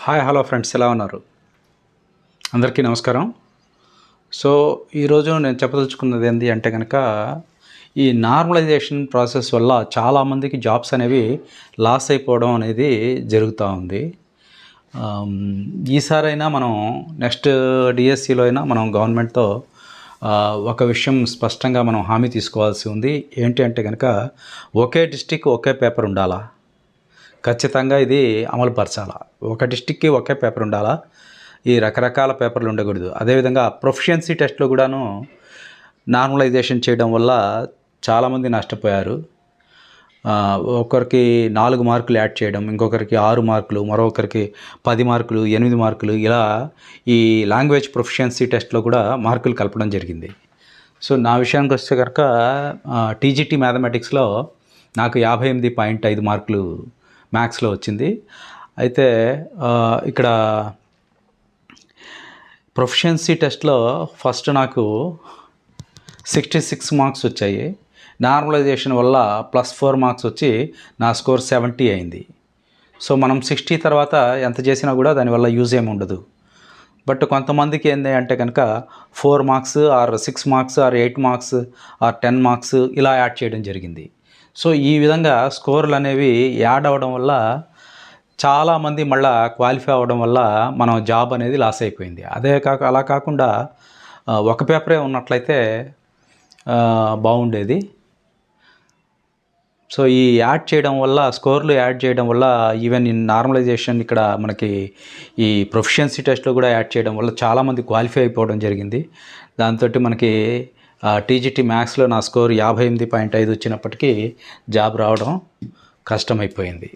Hi hello friends, ఎలా ఉన్నారు? అందరికీ నమస్కారం. సో ఈరోజు నేను చెప్పదలుచుకున్నది ఏంటి అంటే కనుక, ఈ నార్మలైజేషన్ ప్రాసెస్ వల్ల చాలామందికి జాబ్స్ అనేవి లాస్ అయిపోవడం అనేది జరుగుతూ ఉంది. ఈసారైనా మనం నెక్స్ట్ డిఎస్సిలో అయినా మనం గవర్నమెంట్తో ఒక విషయం స్పష్టంగా మనం హామీ తీసుకోవాల్సి ఉంది. ఏంటి అంటే కనుక, ఒకే డిస్టిక్ ఒకే పేపర్ ఉండాలా, ఖచ్చితంగా ఇది అమలు పరచాలా. ఒక డిస్టిక్కి ఒకే పేపర్ ఉండాలా, ఈ రకరకాల పేపర్లు ఉండకూడదు. అదేవిధంగా ప్రొఫిషియన్సీ టెస్ట్లో కూడాను నార్మలైజేషన్ చేయడం వల్ల చాలామంది నష్టపోయారు. ఒకరికి 4 మార్కులు యాడ్ చేయడం, ఇంకొకరికి 6 మార్కులు, మరొకరికి 10 మార్కులు, 8 మార్కులు, ఇలా ఈ లాంగ్వేజ్ ప్రొఫిషియన్సీ టెస్ట్లో కూడా మార్కులు కలపడం జరిగింది. సో నా విషయానికి వస్తే కనుక టీజీటీ మ్యాథమెటిక్స్లో నాకు 58.5 మార్కులు మ్యాథ్స్లో వచ్చింది. అయితే ఇక్కడ ప్రొఫిషియన్సీ టెస్ట్లో ఫస్ట్ నాకు 66 మార్క్స్ వచ్చాయి. నార్మలైజేషన్ వల్ల +4 మార్క్స్ వచ్చి నా స్కోర్ 70 అయింది. సో మనం 60 తర్వాత ఎంత చేసినా కూడా దానివల్ల యూజ్ ఏమి ఉండదు. బట్ కొంతమందికి ఏంటి అంటే కనుక 4 marks or 6 marks or 8 marks or 10 marks ఇలా యాడ్ చేయడం జరిగింది. సో ఈ విధంగా స్కోర్లు అనేవి యాడ్ అవ్వడం వల్ల చాలామంది మళ్ళీ క్వాలిఫై అవ్వడం వల్ల మనం జాబ్ అనేది లాస్ అయిపోయింది. అలా కాకుండా ఒక పేపరే ఉన్నట్లయితే బాగుండేది. సో ఈ యాడ్ చేయడం వల్ల, స్కోర్లు యాడ్ చేయడం వల్ల, ఈవెన్ ఇన్ నార్మలైజేషన్ ఇక్కడ మనకి ఈ ప్రొఫిషియన్సీ టెస్ట్లో కూడా యాడ్ చేయడం వల్ల చాలామంది క్వాలిఫై అయిపోవడం జరిగింది. దాంతో మనకి టీజీటీ మ్యాథ్స్లో నా స్కోర్ 58.5 వచ్చినప్పటికీ జాబ్ రావడం కష్టమైపోయింది.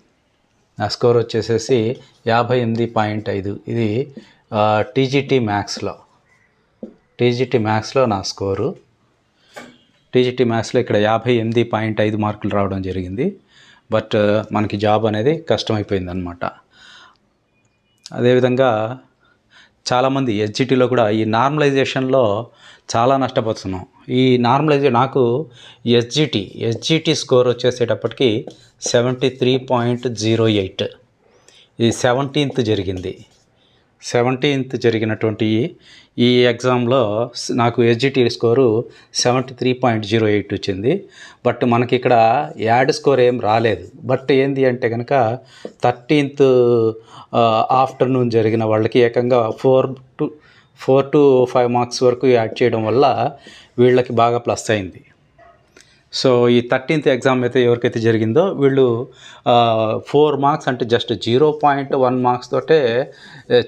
నా స్కోర్ వచ్చేసేసి 58.5. ఇది టీజీటీ మ్యాథ్స్లో నా స్కోరు. టీజీటీ మ్యాథ్స్లో ఇక్కడ 58.5 మార్కులు రావడం జరిగింది. బట్ మనకి జాబ్ అనేది కష్టమైపోయింది అన్నమాట. అదేవిధంగా చాలామంది ఎస్జిటిలో కూడా ఈ నార్మలైజేషన్లో చాలా నష్టపోతున్నాం. ఈ నాకు ఎస్జిటి స్కోర్ వచ్చేసేటప్పటికి 73.08. ఇది 17th జరిగింది. 17th జరిగినటువంటి ఈ ఎగ్జామ్లో నాకు ఎస్జిటి స్కోరు 73.08 వచ్చింది. బట్ మనకి ఇక్కడ యాడ్ స్కోర్ ఏం రాలేదు. బట్ ఏంది అంటే కనుక 13th ఆఫ్టర్నూన్ జరిగిన వాళ్ళకి ఏకంగా 4 to 5 మార్క్స్ వరకు యాడ్ చేయడం వల్ల వీళ్ళకి బాగా ప్లస్ అయింది. సో ఈ 13th ఎగ్జామ్ అయితే ఎవరికైతే జరిగిందో వీళ్ళు 4 మార్క్స్ అంటే జస్ట్ 0.1 మార్క్స్ తోటే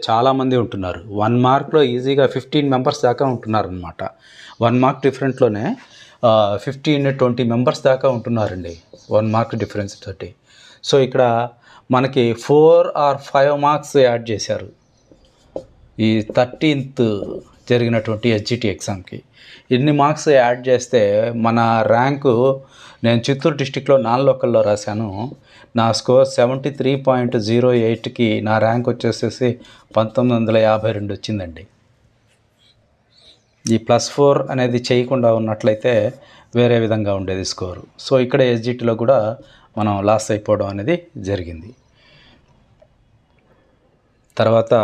చాలామంది ఉంటున్నారు. 1 మార్క్లో ఈజీగా 15 మెంబర్స్ దాకా ఉంటున్నారు అనమాట. 1 మార్క్ డిఫరెంట్లోనే 15-20 మెంబర్స్ దాకా ఉంటున్నారండి 1 మార్క్ డిఫరెన్స్ తోటి. సో ఇక్కడ మనకి 4 or 5 మార్క్స్ యాడ్ చేశారు ఈ 13th జరిగినటువంటి ఎస్జిటి ఎగ్జామ్కి. ఇన్ని మార్క్స్ యాడ్ చేస్తే మన ర్యాంకు, నేను చిత్తూరు డిస్టిక్లో నాన్ లోకల్లో రాశాను. నా స్కోర్ 73.08కి నా ర్యాంక్ వచ్చేసేసి 1952 వచ్చిందండి. ఈ +4 అనేది చేయకుండా ఉన్నట్లయితే వేరే విధంగా ఉండేది స్కోరు. సో ఇక్కడ ఎస్జిటిలో కూడా మనం లాస్ అయిపోవడం అనేది జరిగింది. తర్వాత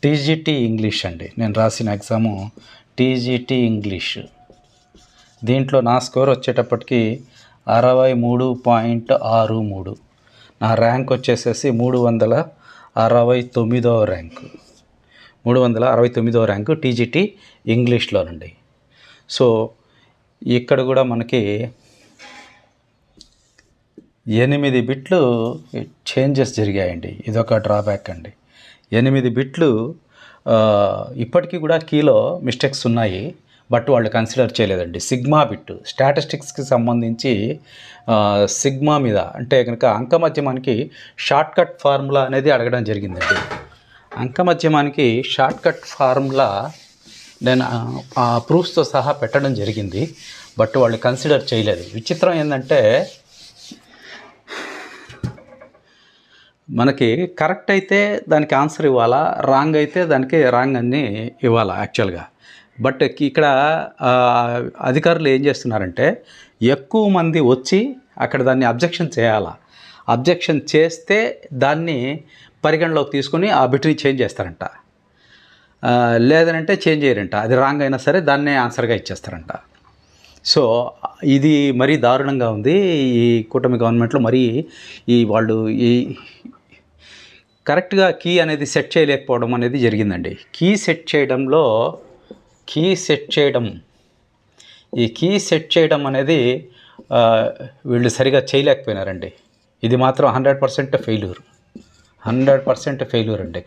టీజీటీ ఇంగ్లీష్ అండి, నేను రాసిన ఎగ్జాము టీజీటీ ఇంగ్లీష్. దీంట్లో నా స్కోర్ వచ్చేటప్పటికి 63.63. నా ర్యాంక్ వచ్చేసేసి 369వ ర్యాంకు. 369వ ర్యాంకు టీజీటీ ఇంగ్లీష్లోనండి. సో ఇక్కడ కూడా మనకి 8 బిట్లు చేంజెస్ జరిగాయండి. ఇదొక డ్రాబ్యాక్ అండి. 8 బిట్లు ఇప్పటికీ కూడా కీలో మిస్టేక్స్ ఉన్నాయి. బట్ వాళ్ళు కన్సిడర్ చేయలేదండి. సిగ్మా బిట్ స్టాటిస్టిక్స్కి సంబంధించి సిగ్మా మీద అంటే కనుక అంకమధ్యమానికి షార్ట్కట్ ఫార్ములా అనేది అడగడం జరిగిందండి. అంకమధ్యమానికి షార్ట్కట్ ఫార్ములా నేను ప్రూఫ్స్తో సహా పెట్టడం జరిగింది. బట్ వాళ్ళు కన్సిడర్ చేయలేదు. విచిత్రం ఏంటంటే, మనకి కరెక్ట్ అయితే దానికి ఆన్సర్ ఇవ్వాలా, రాంగ్ అయితే దానికి రాంగ్ అని ఇవ్వాలా యాక్చువల్గా. బట్ ఇక్కడ అధికారులు ఏం చేస్తున్నారంటే, ఎక్కువ మంది వచ్చి అక్కడ దాన్ని అబ్జెక్షన్ చేయాలా. అబ్జెక్షన్ చేస్తే దాన్ని పరిగణలోకి తీసుకొని ఆ బిట్ని చేంజ్ చేస్తారంట. లేదనంటే చేంజ్ చేయరంట. అది రాంగ్ అయినా సరే దాన్నే ఆన్సర్గా ఇచ్చేస్తారంట. సో ఇది మరీ దారుణంగా ఉంది. ఈ కూటమి గవర్నమెంట్లో మరీ వాళ్ళు కరెక్ట్గా కీ అనేది సెట్ చేయలేకపోవడం అనేది జరిగిందండి. కీ సెట్ చేయడం అనేది వీళ్ళు సరిగా చేయలేకపోయినారండి. ఇది మాత్రం 100% ఫెయిల్యూర్. 100% ఫెయిల్యూర్ అండి.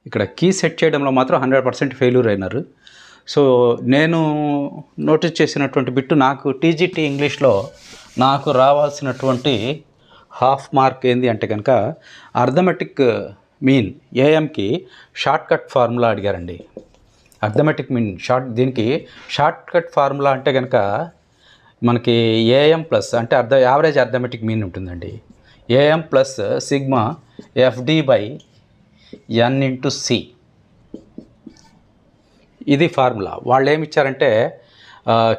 ఇక్కడ కీ సెట్ చేయడంలో మాత్రం 100% ఫెయిల్యూర్ అయినారు. సో నేను నోటీస్ చేసినటువంటి బిట్టు, నాకు టీజీటీ ఇంగ్లీష్లో నాకు రావాల్సినటువంటి హాఫ్ మార్క్ ఏంది అంటే కనుక అర్థమెటిక్ మీన్ ఏఎంకి షార్ట్ కట్ ఫార్ములా అడిగారండి. అర్థమెటిక్ మీన్ దీనికి షార్ట్ కట్ ఫార్ములా అంటే కనుక మనకి ఏఎం ప్లస్ అంటే యావరేజ్ అర్థమెటిక్ మీన్ ఉంటుందండి. AM plus sigma F D by N into C, ఇది ఫార్ములా. వాళ్ళు ఏమి ఇచ్చారంటే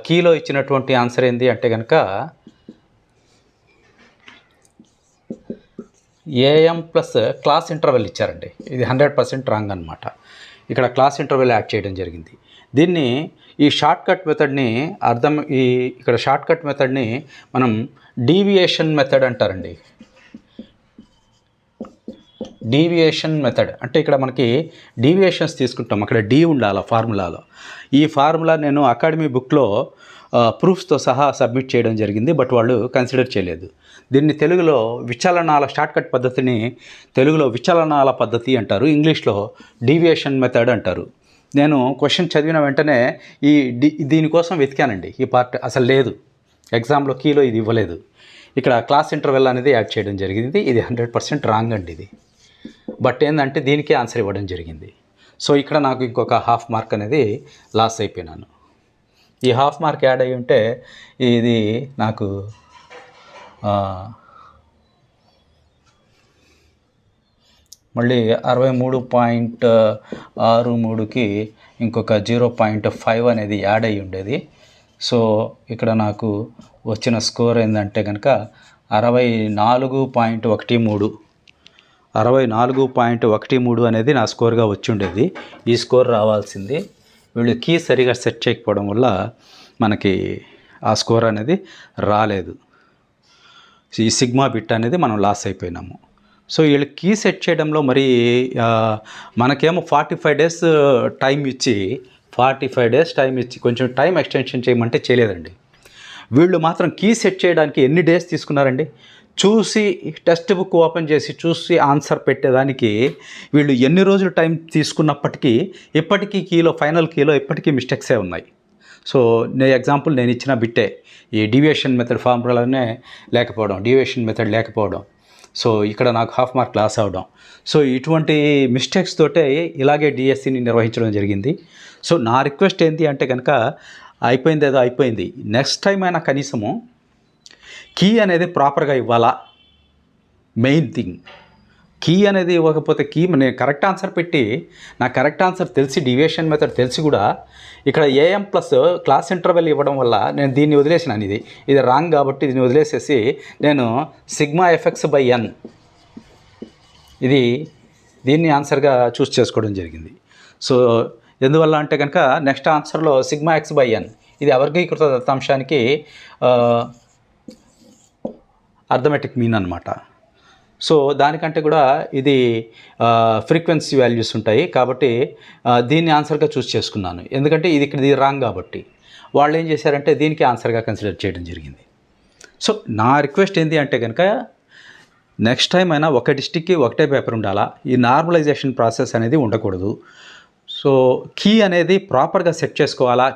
కీలో ఇచ్చినటువంటి ఆన్సర్ ఏంది అంటే కనుక ఏఎం ప్లస్ క్లాస్ ఇంటర్వెల్ ఇచ్చారండి. ఇది 100% రాంగ్ అనమాట. ఇక్కడ క్లాస్ ఇంటర్వెల్ యాడ్ చేయడం జరిగింది. దీన్ని ఈ షార్ట్ కట్ మెథడ్ని ఇక్కడ షార్ట్ కట్ మెథడ్ని మనం డీవియేషన్ మెథడ్ అంటారండి. డీవియేషన్ మెథడ్ అంటే ఇక్కడ మనకి డీవియేషన్స్ తీసుకుంటాం, అక్కడ డి ఉండాలి ఫార్ములాలో. ఈ ఫార్ములా నేను అకాడమీ బుక్లో ప్రూఫ్స్తో సహా సబ్మిట్ చేయడం జరిగింది, బట్ వాళ్ళు కన్సిడర్ చేయలేదు. దీన్ని తెలుగులో విచలనాల షార్ట్కట్ పద్ధతిని తెలుగులో విచలనాల పద్ధతి అంటారు, ఇంగ్లీష్లో డీవియేషన్ మెథడ్ అంటారు. నేను క్వశ్చన్ చదివిన వెంటనే దీనికోసం వెతికానండి. ఈ పార్ట్ అసలు లేదు, ఎగ్జామ్లో కీలో ఇది ఇవ్వలేదు. ఇక్కడ క్లాస్ ఇంటర్వెల్ అనేది యాడ్ చేయడం జరిగింది. ఇది 100% రాంగ్ అండి ఇది. బట్ ఏంటంటే దీనికే ఆన్సర్ ఇవ్వడం జరిగింది. సో ఇక్కడ నాకు ఇంకొక హాఫ్ మార్క్ అనేది లాస్ అయిపోయినాను. ఈ హాఫ్ మార్క్ యాడ్ అయ్యి ఉంటే ఇది నాకు మళ్ళీ 63.63కి ఇంకొక 0.5 అనేది యాడ్ అయ్యి ఉండేది. సో ఇక్కడ నాకు వచ్చిన స్కోర్ ఏంటంటే కనుక 64.13 అనేది నా స్కోర్గా వచ్చి ఉండేది. ఈ స్కోర్ రావాల్సింది. వీళ్ళు కీ సరిగా సెట్ చేయకపోవడం వల్ల మనకి ఆ స్కోర్ అనేది రాలేదు. ఈ సిగ్మా బిట్ అనేది మనం లాస్ అయిపోయినాము. సో వీళ్ళు కీ సెట్ చేయడంలో మరి మనకేమో 45 డేస్ టైం ఇచ్చి కొంచెం టైం ఎక్స్టెన్షన్ చేయమంటే చేయలేదండి. వీళ్ళు మాత్రం కీ సెట్ చేయడానికి ఎన్ని డేస్ తీసుకున్నారండి? చూసి టెక్స్ట్ బుక్ ఓపెన్ చేసి చూసి ఆన్సర్ పెట్టేదానికి వీళ్ళు ఎన్ని రోజులు టైం తీసుకున్నప్పటికీ ఇప్పటికీ ఫైనల్ కీలో ఇప్పటికీ మిస్టేక్సే ఉన్నాయి. సో ఎగ్జాంపుల్ నేను ఇచ్చిన బిట్టే ఈ డీవియేషన్ మెథడ్ ఫార్ములానే లేకపోవడం, సో ఇక్కడ నాకు హాఫ్ మార్క్ లాస్ అవ్వడం. సో ఇటువంటి మిస్టేక్స్ తోటే ఇలాగే డిఎస్సిని నిర్వహించడం జరిగింది. సో నా రిక్వెస్ట్ ఏంటి అంటే కనుక అయిపోయింది, నెక్స్ట్ టైం అయినా కనీసము కీ అనేది ప్రాపర్గా ఇవ్వాలా. మెయిన్ థింగ్ కీ అనేది ఇవ్వకపోతే నేను కరెక్ట్ ఆన్సర్ పెట్టి నాకు కరెక్ట్ ఆన్సర్ తెలిసి డీవియేషన్ మెథడ్ తెలిసి కూడా ఇక్కడ ఏఎం ప్లస్ క్లాస్ ఇంటర్వెల్ ఇవ్వడం వల్ల నేను దీన్ని వదిలేసినాను. ఇది రాంగ్ కాబట్టి దీన్ని వదిలేసేసి నేను సిగ్మా ఎఫ్ఎక్స్ బై ఎన్ దీన్ని ఆన్సర్గా చూస్ చేసుకోవడం జరిగింది. సో ఎందువల్ల అంటే కనుక నెక్స్ట్ ఆన్సర్లో సిగ్మా ఎక్స్ బై ఎన్ ఇది అవర్గీకృత దత్తాంశానికి అర్థమెటిక్ మీన్ అనమాట. సో దానికంటే కూడా ఇది ఫ్రీక్వెన్సీ వాల్యూస్ ఉంటాయి కాబట్టి దీన్ని ఆన్సర్గా చూస్ చేసుకున్నాను. ఎందుకంటే ఇది రాంగ్ కాబట్టి వాళ్ళు ఏం చేశారంటే దీనికి ఆన్సర్గా కన్సిడర్ చేయడం జరిగింది. సో నా రిక్వెస్ట్ ఏంటి అంటే కనుక నెక్స్ట్ టైం అయినా ఒక డిస్టిక్కి ఒకటే పేపర్ ఉండాలా. ఈ నార్మలైజేషన్ ప్రాసెస్ అనేది ఉండకూడదు. సో కీ అనేది ప్రాపర్గా సెట్ చేసుకోవాలా.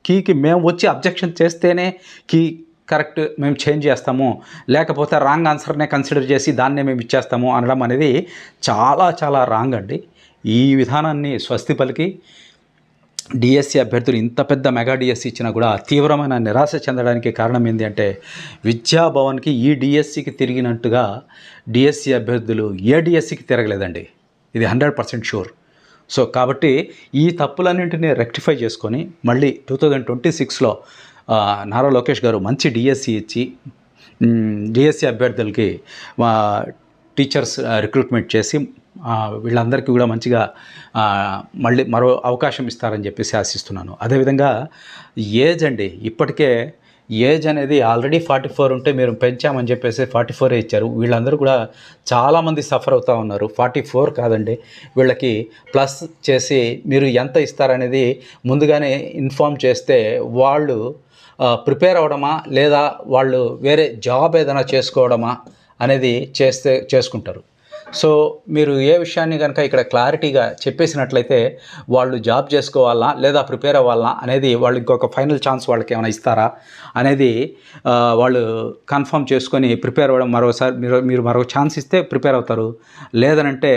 కీకి మేము వచ్చి అబ్జెక్షన్ చేస్తేనే కీ కరెక్ట్ మేము చేంజ్ చేస్తాము, లేకపోతే రాంగ్ ఆన్సర్నే కన్సిడర్ చేసి దాన్నే మేము ఇచ్చేస్తాము అనడం అనేది చాలా చాలా రాంగ్ అండి. ఈ విధానాన్ని స్వస్తి పలికి డిఎస్సి అభ్యర్థులు ఇంత పెద్ద మెగా డిఎస్సి ఇచ్చినా కూడా తీవ్రమైన నిరాశ చెందడానికి కారణం ఏంటి అంటే విద్యాభవన్కి ఈ డిఎస్సికి తిరిగినట్టుగా డిఎస్సి అభ్యర్థులు ఏ డిఎస్సికి తిరగలేదండి. ఇది 100% షూర్. సో కాబట్టి ఈ తప్పులన్నింటినీ రెక్టిఫై చేసుకొని మళ్ళీ 2026లో నారా లోకేష్ గారు మంచి డిఎస్సి ఇచ్చి డిఎస్సి అభ్యర్థులకి టీచర్స్ రిక్రూట్మెంట్ చేసి వీళ్ళందరికీ కూడా మంచిగా మళ్ళీ మరో అవకాశం ఇస్తారని చెప్పేసి ఆశిస్తున్నాను. అదేవిధంగా ఏజ్ అండి, ఇప్పటికే ఏజ్ అనేది ఆల్రెడీ 44 ఉంటే మీరు పెంచామని చెప్పేసి 44 ఇచ్చారు. వీళ్ళందరూ కూడా చాలామంది సఫర్ అవుతూ ఉన్నారు. 44 కాదండి, వీళ్ళకి ప్లస్ చేసి మీరు ఎంత ఇస్తారనేది ముందుగానే ఇన్ఫామ్ చేస్తే వాళ్ళు ప్రిపేర్ అవ్వడమా లేదా వాళ్ళు వేరే జాబ్ ఏదైనా చేసుకోవడమా అనేది చేసుకుంటారు. సో మీరు ఏ విషయాన్ని కనుక ఇక్కడ క్లారిటీగా చెప్పేసినట్లయితే వాళ్ళు జాబ్ చేసుకోవాలా లేదా ప్రిపేర్ అవ్వాలా అనేది వాళ్ళు ఇంకొక ఫైనల్ ఛాన్స్ వాళ్ళకి ఏమైనా ఇస్తారా అనేది వాళ్ళు కన్ఫర్మ్ చేసుకొని ప్రిపేర్ అవ్వడం, మరోసారి మీరు మరో ఛాన్స్ ఇస్తే ప్రిపేర్ అవుతారు. లేదనంటే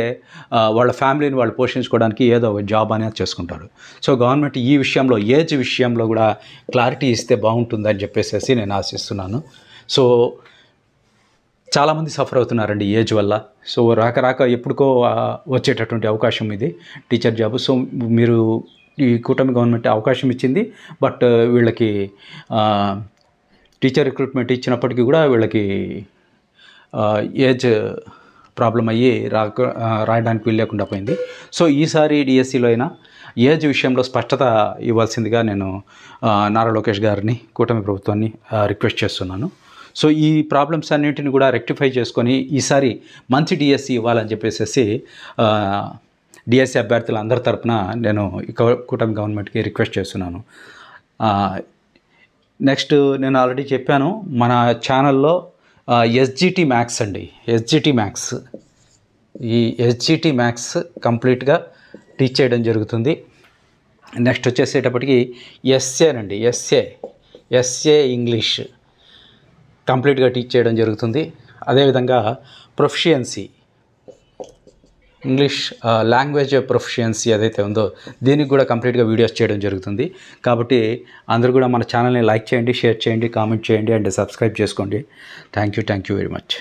వాళ్ళ ఫ్యామిలీని వాళ్ళు పోషించుకోవడానికి ఏదో ఒక జాబ్ అనేది చేసుకుంటారు. సో గవర్నమెంట్ ఈ విషయంలో ఏజ్ విషయంలో కూడా క్లారిటీ ఇస్తే బాగుంటుందని చెప్పేసి నేను ఆశిస్తున్నాను. సో చాలామంది సఫర్ అవుతున్నారండి ఏజ్ వల్ల. సో రాక ఎప్పుడుకో వచ్చేటటువంటి అవకాశం ఇది టీచర్ జాబ్. సో మీరు ఈ కూటమి గవర్నమెంట్ అవకాశం ఇచ్చింది, బట్ వీళ్ళకి టీచర్ రిక్రూట్మెంట్ ఇచ్చినప్పటికీ కూడా వీళ్ళకి ఏజ్ ప్రాబ్లం అయ్యి రాయడానికి వీల్లేకుండా పోయింది. సో ఈసారి డిఎస్సిలో అయినా ఏజ్ విషయంలో స్పష్టత ఇవ్వాల్సిందిగా నేను నారా లోకేష్ గారిని, కూటమి ప్రభుత్వాన్ని రిక్వెస్ట్ చేస్తున్నాను. సో ఈ ప్రాబ్లమ్స్ అన్నింటిని కూడా రెక్టిఫై చేసుకొని ఈసారి మంచి డిఎస్సి ఇవ్వాలని చెప్పేసి డిఎస్సి అభ్యర్థుల అందరి తరపున నేను కూటమి గవర్నమెంట్కి రిక్వెస్ట్ చేస్తున్నాను. నెక్స్ట్ నేను ఆల్రెడీ చెప్పాను, మన ఛానల్లో ఎస్జిటి మ్యాథ్స్ అండి, ఎస్జిటి మ్యాథ్స్, ఈ ఎస్జిటి మ్యాథ్స్ కంప్లీట్గా టీచ్ చేయడం జరుగుతుంది. నెక్స్ట్ వచ్చేసేటప్పటికి ఎస్ఏనండి, ఎస్ఏ ఇంగ్లీష్ కంప్లీట్గా టీచ్ చేయడం జరుగుతుంది. అదేవిధంగా ప్రొఫిషియన్సీ, ఇంగ్లీష్ లాంగ్వేజ్ ప్రొఫిషియన్సీ ఏదైతే ఉందో దీనికి కూడా కంప్లీట్గా వీడియోస్ చేయడం జరుగుతుంది. కాబట్టి అందరూ కూడా మన ఛానల్ని లైక్ చేయండి, షేర్ చేయండి, కామెంట్ చేయండి అండ్ సబ్స్క్రైబ్ చేసుకోండి. Thank you very much.